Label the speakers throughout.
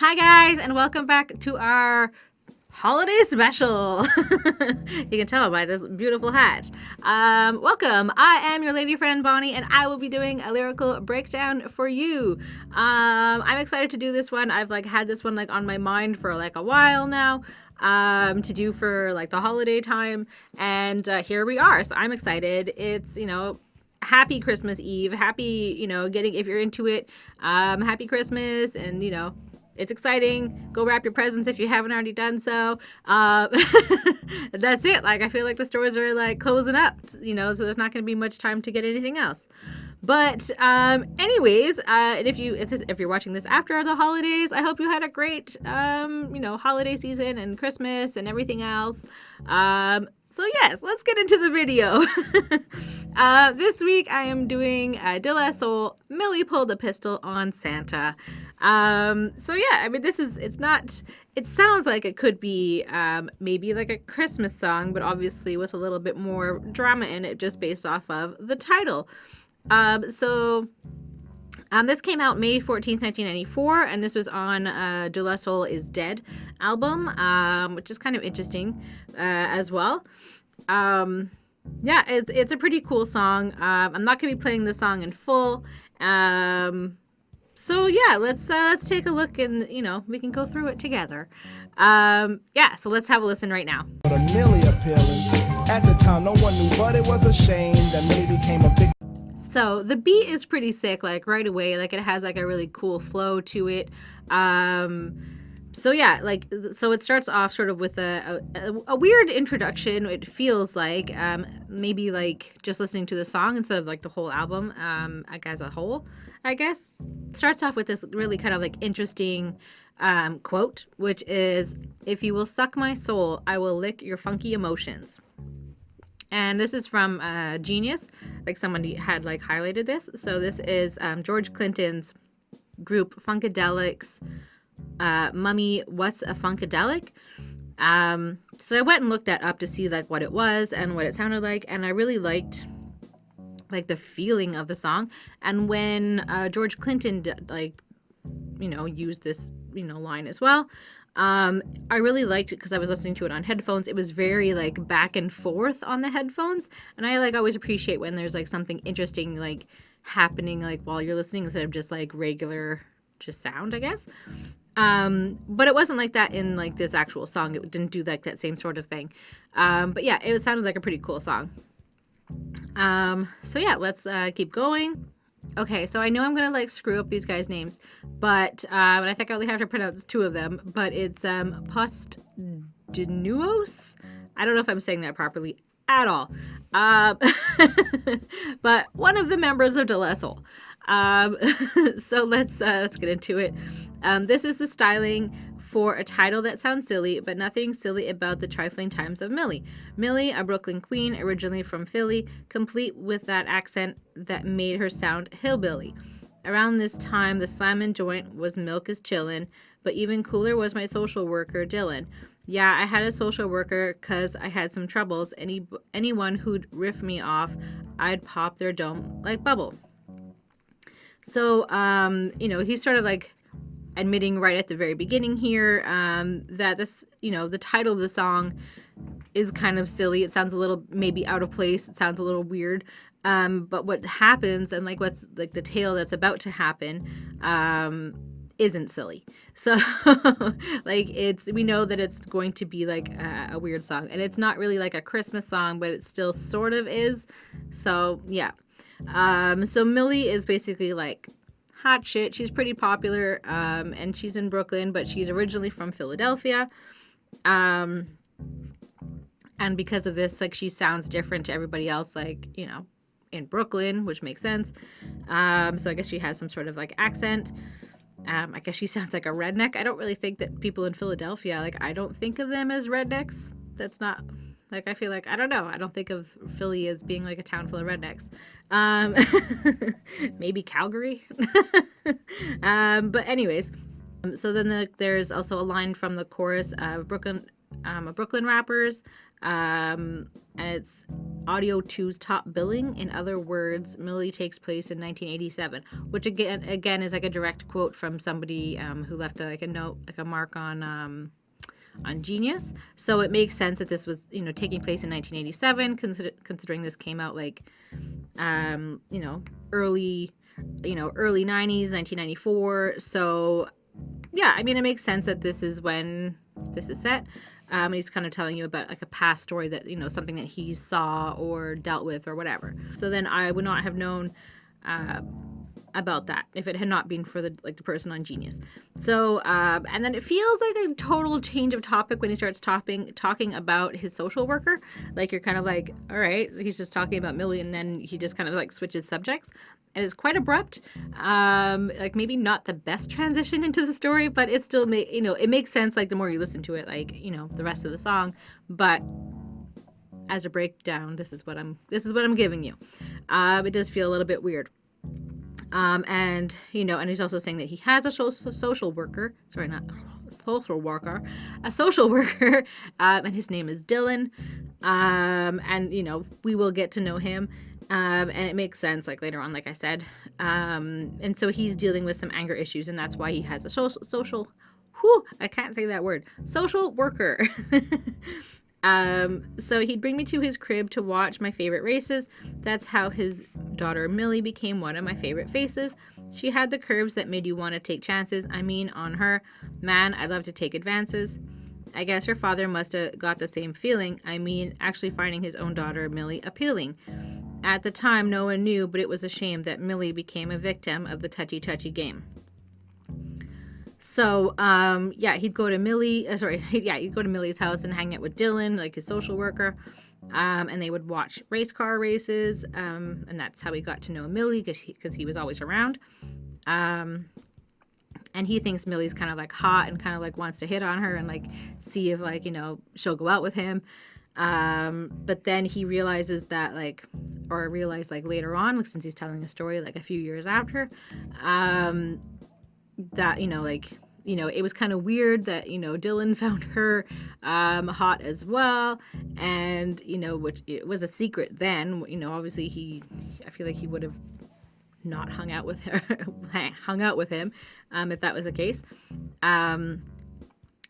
Speaker 1: Hi guys, and welcome back to our holiday special. You can tell by this beautiful hat. Welcome. I am your lady friend Bonnie, and I will be doing a lyrical breakdown for you. I'm excited to do this one. I've had this one on my mind for a while now. To do for the holiday time, and here we are. So I'm excited. It's happy Christmas Eve. Happy getting, if you're into it, happy Christmas, and it's exciting. Go wrap your presents if you haven't already done so. That's it. I feel like the stores are closing up, so there's not going to be much time to get anything else. But anyways, and if you're watching this after the holidays, I hope you had a great holiday season and Christmas and everything else. So yes, let's get into the video. This week I am doing Soul Millie Pulled a Pistol on Santa. So yeah, I mean, it sounds like it could be maybe a Christmas song, but obviously with a little bit more drama in it, just based off of the title. This came out May 14th, 1994, and this was on De La Soul is Dead album, which is kind of interesting as well. Yeah, it's a pretty cool song. I'm not going to be playing the song in full. So yeah, let's take a look, and we can go through it together. Yeah, so let's have a listen right now. At the time, no one knew, but it was a shame that Millie became a big. So the beat is pretty sick, right away. It has a really cool flow to it. So yeah, so it starts off sort of with a weird introduction. It feels maybe just listening to the song instead of the whole album, as a whole, I guess. It starts off with this really kind of interesting quote, which is, "If you will suck my soul, I will lick your funky emotions." And this is from Genius. Somebody had highlighted this. So this is George Clinton's group Funkadelics. Mummy, what's a Funkadelic? So I went and looked that up to see what it was and what it sounded like, and I really liked the feeling of the song. And when George Clinton used this line as well, I really liked it because I was listening to it on headphones. It was very back and forth on the headphones, and I always appreciate when there's something interesting happening while you're listening instead of just regular just sound, I guess. But it wasn't like that in this actual song. It didn't do that same sort of thing. But yeah, it sounded like a pretty cool song. So yeah, let's keep going. Okay, so I know I'm gonna screw up these guys' names, but I think I only have to pronounce two of them. But it's Postdenuos. I don't know if I'm saying that properly at all. But one of the members of De La Soul. So let's get into it. This is the styling for a title that sounds silly, but nothing silly about the trifling times of Millie. Millie, a Brooklyn queen, originally from Philly, complete with that accent that made her sound hillbilly. Around this time, the slammin' joint was Milk is Chillin', but even cooler was my social worker, Dylan. Yeah, I had a social worker 'cause I had some troubles. Anyone who'd riff me off, I'd pop their dome like bubble. So, he's sort of admitting right at the very beginning here that this, the title of the song is kind of silly. It sounds a little maybe out of place. It sounds a little weird. But what happens and what's the tale that's about to happen isn't silly. So we know that it's going to be a weird song, and it's not really a Christmas song, but it still sort of is. So yeah. So Millie is basically hot shit. She's pretty popular, and she's in Brooklyn, but she's originally from Philadelphia. And because of this, she sounds different to everybody else, in Brooklyn, which makes sense. So I guess she has some sort of accent. I guess she sounds like a redneck. I don't really think that people in Philadelphia, I don't think of them as rednecks. That's not... I feel I don't know. I don't think of Philly as being a town full of rednecks. Maybe Calgary. But anyways, so then there's also a line from the chorus of Brooklyn rappers. And it's Audio 2's top billing. In other words, Millie takes place in 1987, which again is like a direct quote from somebody who left a note, like a mark on Genius. So it makes sense that this was, taking place in 1987, considering this came out like, early 90s, 1994. So yeah, I mean, it makes sense that this is when this is set. He's kind of telling you about like a past story that, something that he saw or dealt with or whatever. So then I would not have known about that if it had not been for the person on Genius. So and then it feels like a total change of topic when he starts talking about his social worker. Like, you're kind of like, all right, he's just talking about Millie, and then he just kind of like switches subjects. And it's quite abrupt. Like, maybe not the best transition into the story, but it still it makes sense, like, the more you listen to it, like, the rest of the song. But as a breakdown, this is what I'm giving you. It does feel a little bit weird. And he's also saying that he has a social worker. Sorry, not a social worker, a social worker. And his name is Dylan. And we will get to know him. And it makes sense, like, later on, like I said. And so he's dealing with some anger issues, and that's why he has a social I can't say that word. Social worker. So he'd bring me to his crib to watch my favorite races. That's how his daughter Millie became one of my favorite faces. She had the curves that made you want to take chances. I mean, on her. Man, I'd love to take advances. I guess her father must have got the same feeling. I mean, actually finding his own daughter, Millie, appealing. At the time, no one knew, but it was a shame that Millie became a victim of the touchy-touchy game. So, he'd go to Millie's house and hang out with Dylan, like his social worker, and they would watch race car races, and that's how he got to know Millie, because he was always around. And he thinks Millie's kind of like hot and kind of like wants to hit on her and like see if like, she'll go out with him. But then he realizes that realized later on, like, since he's telling a story like a few years after, that, it was kind of weird that, Dylan found her hot as well. And, which it was a secret then, obviously I feel like he would have not hung out with him if that was the case.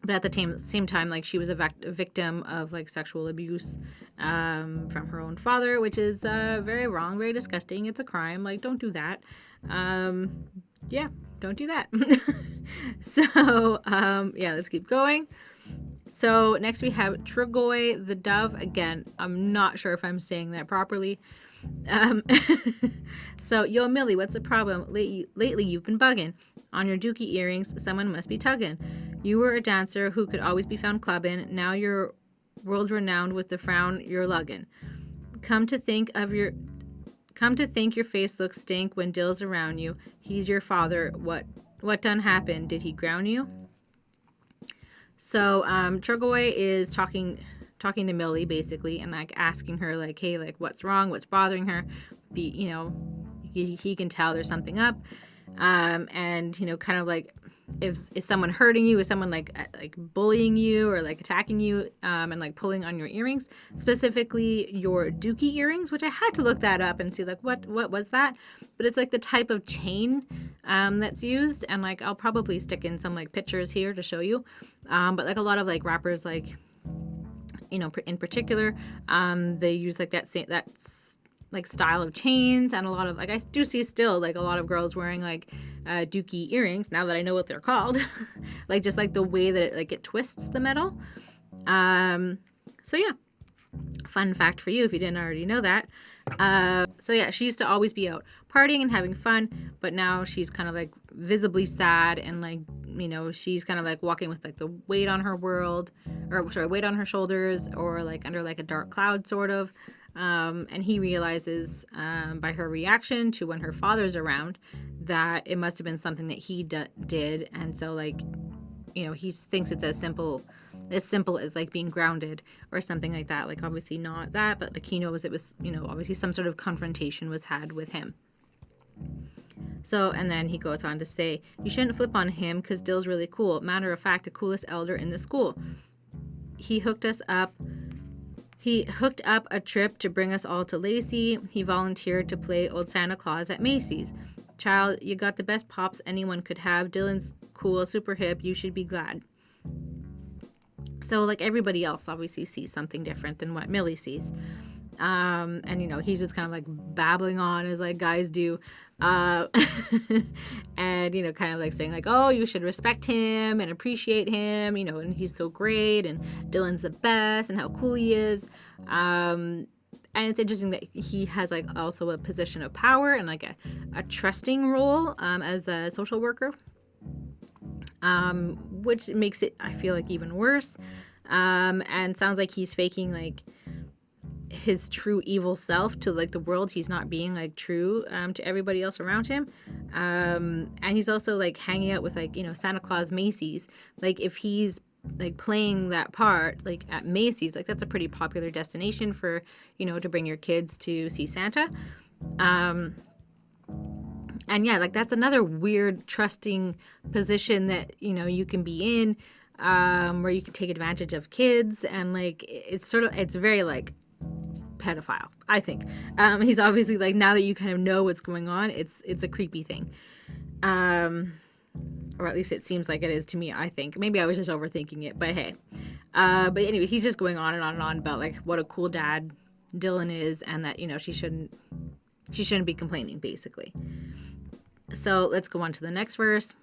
Speaker 1: But at the same time, like, she was a victim of like sexual abuse from her own father, which is very wrong, very disgusting. It's a crime. Like, don't do that. Don't do that. So let's keep going. So next we have Trugoy the Dove. Again, I'm not sure if I'm saying that properly. So, yo, Millie, what's the problem? Lately you've been bugging. On your dookie earrings, someone must be tugging. You were a dancer who could always be found clubbing. Now you're world-renowned with the frown you're lugging. Come to think your face looks stink when Dill's around you. He's your father. What done happened? Did he ground you? So, Trugoy is talking to Millie, basically, and like asking her, like, hey, like, what's wrong? What's bothering her? He can tell there's something up. And, kind of like, is someone hurting you? Is someone like bullying you or like attacking you, and like pulling on your earrings, specifically your dookie earrings, which I had to look that up and see like what was that, but it's like the type of chain that's used, and like I'll probably stick in some like pictures here to show you, but like a lot of like rappers, like, in particular, they use like that's like style of chains, and a lot of like I do see still like a lot of girls wearing like dookie earrings now that I know what they're called. Like just like the way that it twists the metal. So yeah, fun fact for you if you didn't already know that. So yeah, she used to always be out partying and having fun, but now she's kind of like visibly sad, and like, she's kind of like walking with like the weight on her weight on her shoulders, or like under like a dark cloud sort of. And he realizes by her reaction to when her father's around that it must have been something that he did, and so like, he thinks it's as simple as like being grounded or something like that. Like obviously not that, but like he knows it was, obviously some sort of confrontation was had with him. So, and then he goes on to say, you shouldn't flip on him because Dill's really cool. Matter of fact, the coolest elder in the school. He hooked us up He hooked up a trip to bring us all to Lacey. He volunteered to play Old Santa Claus at Macy's. Child, you got the best pops anyone could have. Dylan's cool, super hip. You should be glad. So, like, everybody else obviously sees something different than what Millie sees. And, you know, he's just kind of like babbling on as like guys do. And, you know, kind of like saying like, oh, you should respect him and appreciate him, you know, and he's so great and Dylan's the best and how cool he is. And it's interesting that he has like also a position of power and like a trusting role as a social worker, which makes it, I feel like, even worse. And sounds like he's faking like his true evil self to like the world. He's not being like true to everybody else around him. And he's also like hanging out with like, you know, Santa Claus Macy's. Like if he's like playing that part like at Macy's, like that's a pretty popular destination for, you know, to bring your kids to see Santa. And yeah, like that's another weird trusting position that, you know, you can be in, where you can take advantage of kids. And like it's very like pedophile, I think. He's obviously like, now that you kind of know what's going on, it's a creepy thing, or at least it seems like it is to me. I think maybe I was just overthinking it, but hey. But anyway, he's just going on and on and on about like what a cool dad Dylan is, and that, you know, she shouldn't be complaining, basically. So let's go on to the next verse.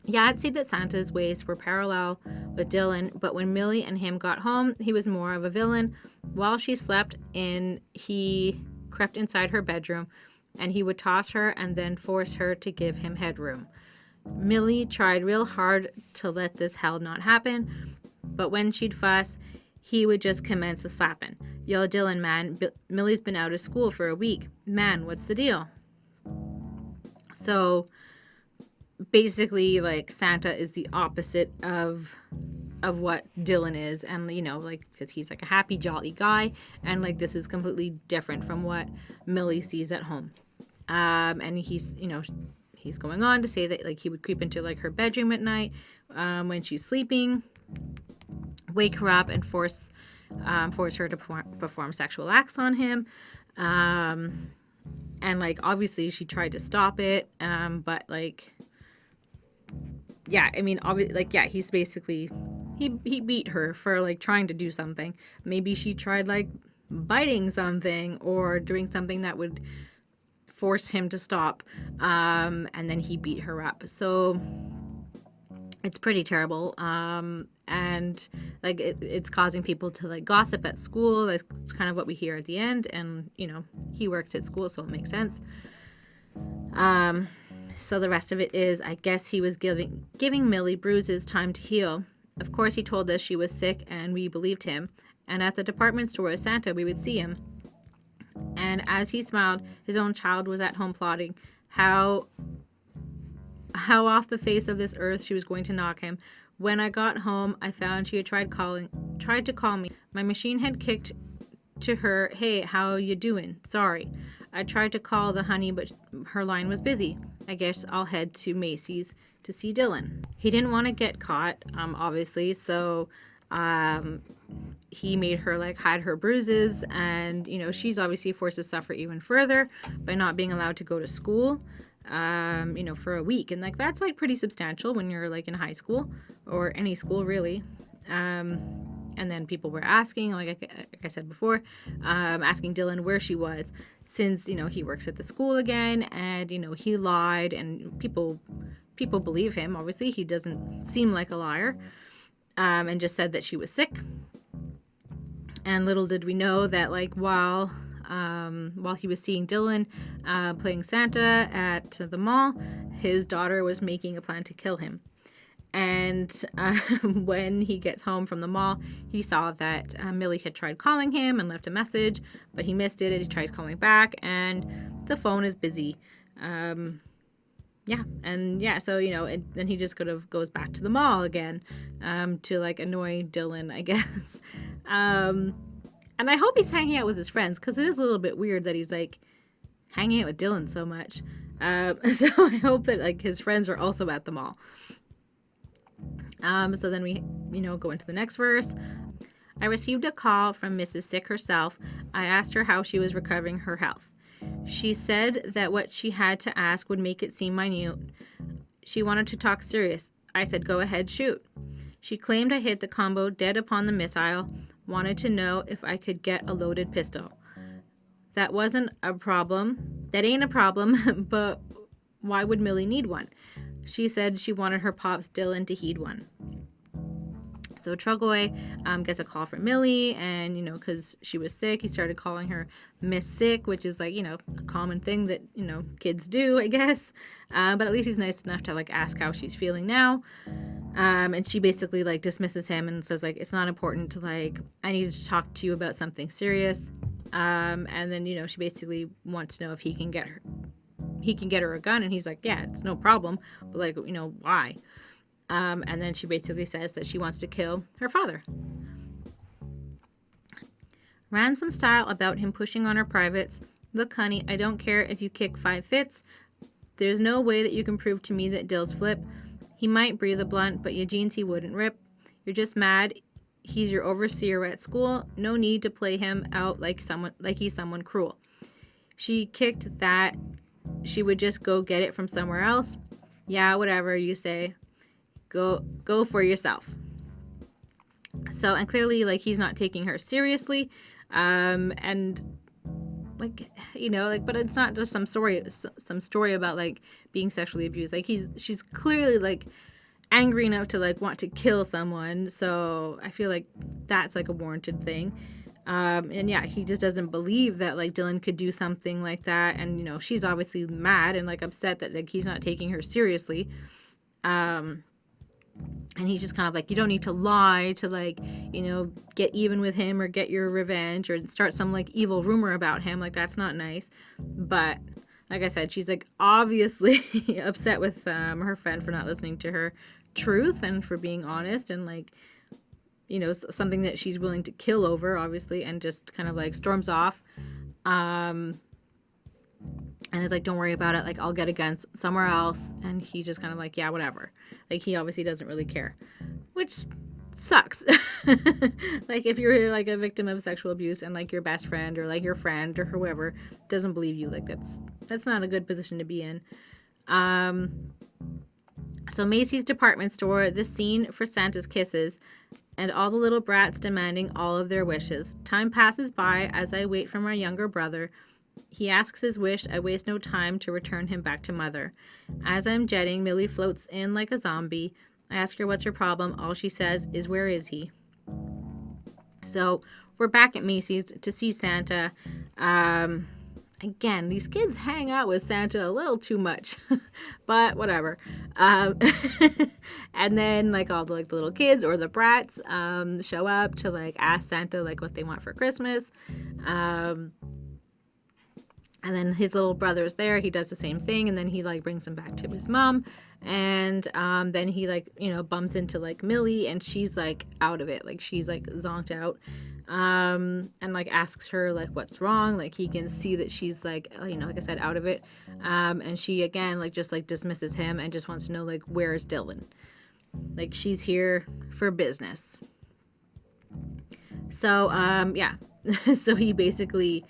Speaker 1: Yeah, I'd say that Santa's ways were parallel with Dylan, but when Millie and him got home, he was more of a villain. While she slept in, he crept inside her bedroom, and he would toss her and then force her to give him headroom. Millie tried real hard to let this hell not happen, but when she'd fuss, he would just commence a slapping. Yo, Dylan, man, Millie's been out of school for a week. Man, what's the deal? So basically, like, Santa is the opposite of what Dylan is, and, you know, like, because he's like a happy, jolly guy, and like this is completely different from what Millie sees at home. And he's, you know, he's going on to say that like he would creep into like her bedroom at night when she's sleeping, wake her up, and force her to perform sexual acts on him. And like obviously she tried to stop it, but like, yeah, I mean, obviously, like, yeah, he's basically, he beat her for like trying to do something. Maybe she tried like biting something or doing something that would force him to stop, and then he beat her up. So it's pretty terrible, and like it's causing people to like gossip at school. That's kind of what we hear at the end, and you know, he works at school, so it makes sense. So the rest of it is, I guess he was giving Millie bruises time to heal. Of course, he told us she was sick, and we believed him. And at the department store with Santa, we would see him. And as he smiled, his own child was at home plotting how off the face of this earth she was going to knock him. When I got home, I found she had tried to call me. My machine had kicked to her, "Hey, how you doing? Sorry." I tried to call the honey, but her line was busy. I guess I'll head to Macy's to see Dylan. He didn't want to get caught, obviously, so he made her like hide her bruises, and you know, she's obviously forced to suffer even further by not being allowed to go to school, you know, for a week. And like that's like pretty substantial when you're like in high school or any school really. And then people were asking, like I said before, asking Dylan where she was, since, you know, he works at the school again, and, you know, he lied, and people believe him. Obviously, he doesn't seem like a liar, and just said that she was sick. And little did we know that, like, while he was seeing Dylan playing Santa at the mall, his daughter was making a plan to kill him. And when he gets home from the mall, he saw that Millie had tried calling him and left a message, but he missed it, and he tries calling back, and the phone is busy. So, you know, and then he just kind of goes back to the mall again to, like, annoy Dylan, I guess. And I hope he's hanging out with his friends, because it is a little bit weird that he's, like, hanging out with Dylan so much. So I hope that, like, his friends are also at the mall. So then we, you know, go into the next verse. I received a call from Mrs. Sick herself. I asked her how she was recovering her health. She said that what she had to ask would make it seem minute. She wanted to talk serious. I said, go ahead, shoot. She claimed I hit the combo dead upon the missile, wanted to know if I could get a loaded pistol. That wasn't a problem. That ain't a problem, but why would Millie need one? She said she wanted her pops Dylan to heed one. So Trugoy gets a call from Millie, and, because she was sick, he started calling her Miss Sick, which is, like, a common thing that, kids do, I guess. But at least he's nice enough to, like, ask how she's feeling now. And she basically, like, dismisses him and says, like, it's not important to, like, I need to talk to you about something serious. And then, she basically wants to know if he can get her a gun, and he's like, yeah, it's no problem, but, like, why? And then she basically says that she wants to kill her father. Ransom style about him pushing on her privates. Look, honey, I don't care if you kick 5 fits. There's no way that you can prove to me that Dill's flip. He might breathe a blunt, but Eugene's he wouldn't rip. You're just mad. He's your overseer at school. No need to play him out like he's someone cruel. She kicked that. She would just go get it from somewhere else. Yeah, whatever you say. Go for yourself. So, and clearly, like, he's not taking her seriously, and, like, but it's not just some story about, like, being sexually abused. Like, she's clearly, like, angry enough to, like, want to kill someone. So I feel like that's, like, a warranted thing. And yeah, he just doesn't believe that, like, Dylan could do something like that. And, she's obviously mad and, like, upset that, like, he's not taking her seriously. And he's just kind of like, you don't need to lie to, like, get even with him or get your revenge or start some, like, evil rumor about him. Like, that's not nice. But like I said, she's, like, obviously upset with her friend for not listening to her truth and for being honest, and, like, something that she's willing to kill over, obviously, and just kind of, like, storms off. And is like, don't worry about it. Like, I'll get a gun somewhere else. And he's just kind of like, yeah, whatever. Like, he obviously doesn't really care, which sucks. Like, if you're, like, a victim of sexual abuse and, like, your best friend or, like, your friend or whoever doesn't believe you, like, that's not a good position to be in. So Macy's department store, the scene for Santa's kisses, and all the little brats demanding all of their wishes. Time passes by as I wait for my younger brother. He asks his wish. I waste no time to return him back to mother. As I'm jetting, Millie floats in like a zombie. I ask her what's her problem. All she says is, where is he? So we're back at Macy's to see Santa. Again, these kids hang out with Santa a little too much, but whatever. And then, like, all the, like, the little kids or the brats show up to, like, ask Santa, like, what they want for Christmas. And then his little brother's there. He does the same thing. And then he, like, brings him back to his mom. And then he, like, bumps into, like, Millie. And she's, like, out of it. Like, she's, like, zonked out. And, like, asks her, like, what's wrong. Like, he can see that she's, like, like I said, out of it. And she, again, like, just, like, dismisses him and just wants to know, like, where's Dylan? Like, she's here for business. So, yeah. So he basically,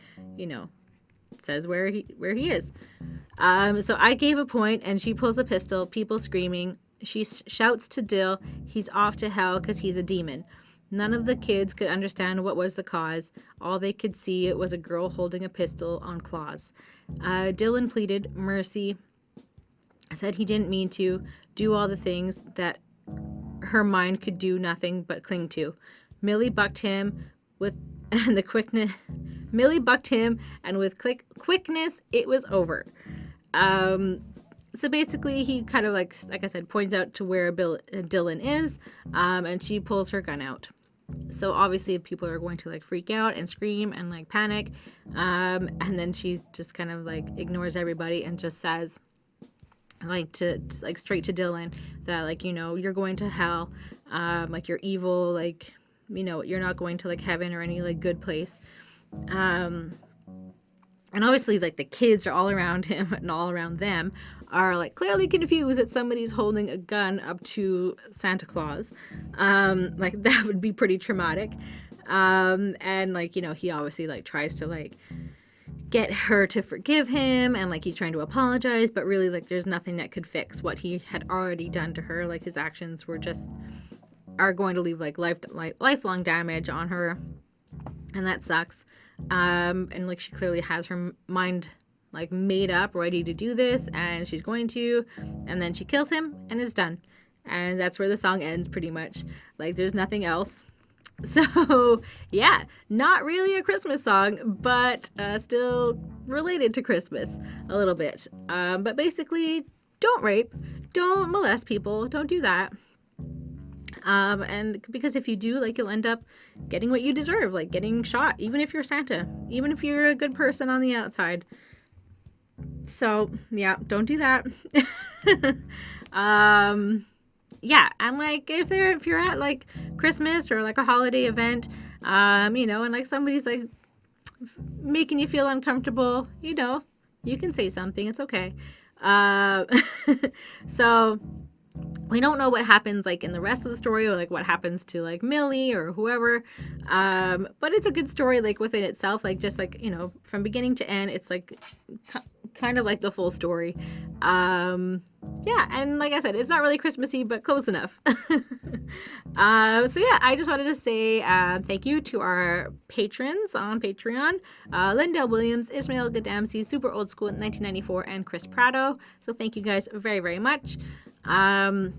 Speaker 1: says where he is. So I gave a point and she pulls a pistol, people screaming. She shouts to Dill, he's off to hell because he's a demon. None of the kids could understand what was the cause. All they could see was a girl holding a pistol on claws. Dylan pleaded mercy, said he didn't mean to do all the things that her mind could do nothing but cling to. Millie bucked him with the quickness. Millie bucked him, and with quickness, it was over. So basically, he kind of, like I said, points out to where Dylan is, and she pulls her gun out. So obviously, people are going to, like, freak out and scream and, like, panic. And then she just kind of, like, ignores everybody and just says, like, like, straight to Dylan that, like, you're going to hell, like, you're evil, like, you're not going to, like, heaven or any, like, good place. And obviously, like, the kids are all around him and all around them are, like, clearly confused that somebody's holding a gun up to Santa Claus. Like, that would be pretty traumatic. And like, you know, he obviously like tries to like get her to forgive him, and like he's trying to apologize, but really like there's nothing that could fix what he had already done to her. Like his actions are going to leave like lifelong damage on her, and that sucks. And like she clearly has her mind like made up, ready to do this, and she's going to, and then she kills him and it's done. And that's where the song ends pretty much. Like there's nothing else. So yeah, not really a Christmas song, but still related to Christmas a little bit. But basically, don't rape, don't molest people, don't do that. And because if you do, like, you'll end up getting what you deserve, like getting shot, even if you're Santa, even if you're a good person on the outside. So yeah, don't do that. Yeah, and like if you're at like Christmas or like a holiday event, you know, and like somebody's like making you feel uncomfortable, you know, you can say something. It's okay. So we don't know what happens like in the rest of the story, or like what happens to like Millie or whoever. But it's a good story like within itself, like just like, you know, from beginning to end, it's like kind of like the full story. Yeah, and like I said, it's not really Christmassy, but close enough. So yeah, I just wanted to say thank you to our patrons on Patreon, Lindell Williams, Ismail Gadamsi, Super Old School 1994, and Chris Prado. So thank you guys very, very much. And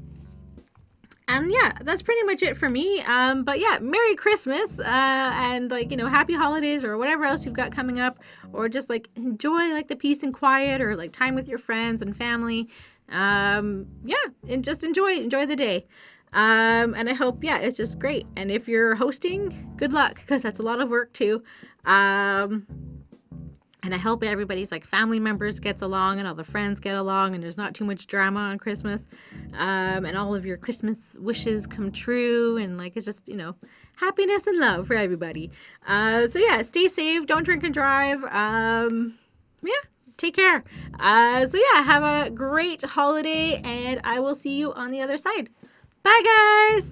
Speaker 1: yeah, that's pretty much it for me. But yeah, Merry Christmas, and like, you know, happy holidays or whatever else you've got coming up, or just like enjoy like the peace and quiet, or like time with your friends and family. Yeah, and just enjoy the day. And I hope, yeah, it's just great. And if you're hosting, good luck, because that's a lot of work too. And I hope everybody's like family members gets along, and all the friends get along, and there's not too much drama on Christmas. And all of your Christmas wishes come true, and like it's just, you know, happiness and love for everybody. So yeah, stay safe, don't drink and drive. Yeah, take care. So yeah, have a great holiday, and I will see you on the other side. Bye guys!